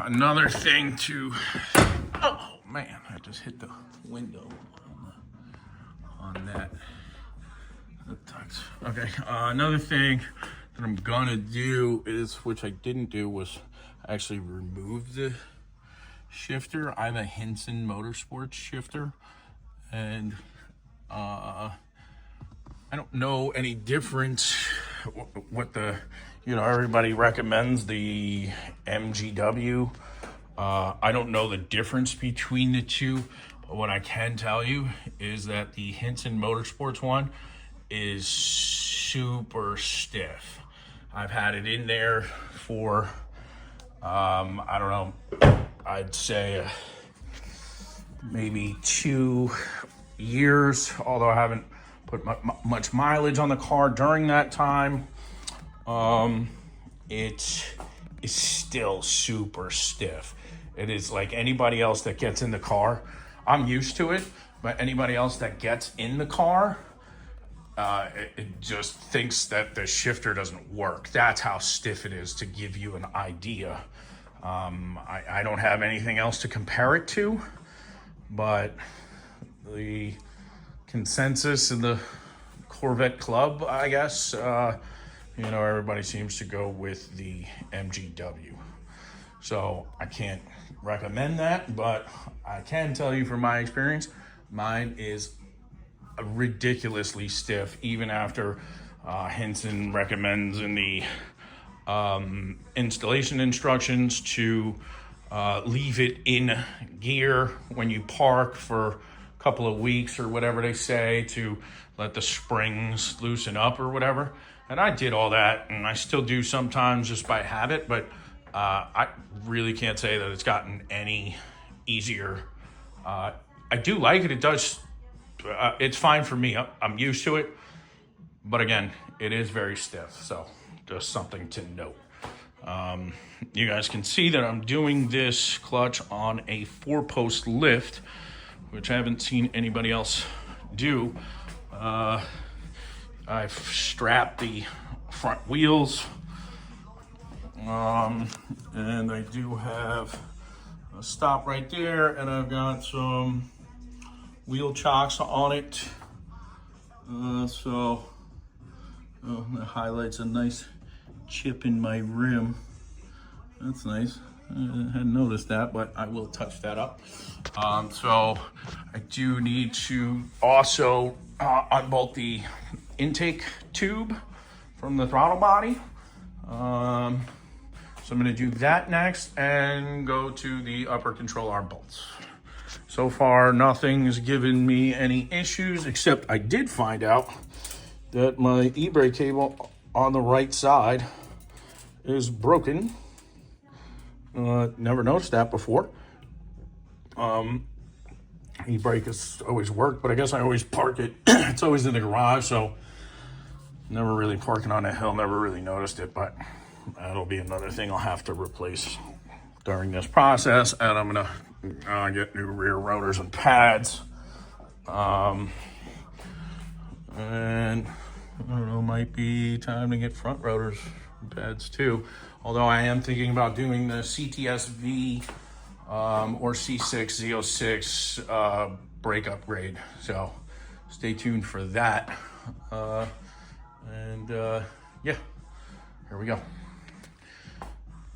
another thing to, oh man, I just hit the window on that. Okay, another thing that I'm gonna do is, which I didn't do, was actually remove the shifter. I have a Hinson Motorsports shifter, and I don't know any difference what the, everybody recommends the MGW. I don't know the difference between the two, but what I can tell you is that the Hinson Motorsports one is super stiff. I've had it in there for, I don't know, I'd say maybe 2 years, although I haven't put much mileage on the car during that time. It is still super stiff. It is like anybody else that gets in the car. I'm used to it, but anybody else that gets in the car, it just thinks that the shifter doesn't work. That's how stiff it is, to give you an idea. I don't have anything else to compare it to, but the consensus in the Corvette club, I guess, everybody seems to go with the MGW. So I can't recommend that, but I can tell you from my experience, mine is ridiculously stiff, even after Hinson recommends in the installation instructions to leave it in gear when you park for a couple of weeks or whatever they say, to let the springs loosen up or whatever. And I did all that, and I still do sometimes just by habit, but I really can't say that it's gotten any easier. I do like it. It does. It's fine for me. I'm used to it. But again, it is very stiff. So just something to note. You guys can see that I'm doing this clutch on a 4-post lift, which I haven't seen anybody else do. I've strapped the front wheels. And I do have a stop right there, and I've got some wheel chocks on it. That highlights a nice chip in my rim. That's nice. I hadn't noticed that, but I will touch that up. So I do need to also unbolt the intake tube from the throttle body. So I'm going to do that next and go to the upper control arm bolts. So far, nothing's given me any issues, except I did find out that my e-brake cable on the right side is broken. Never noticed that before. E-brake has always worked, but I guess I always park it. It's always in the garage, so never really parking on a hill, never really noticed it, but that'll be another thing I'll have to replace during this process. And I'm gonna get new rear rotors and pads. And I don't know, might be time to get front rotors and pads too. Although I am thinking about doing the CTS-V or C6 Z06 brake upgrade. So stay tuned for that. Yeah, here we go.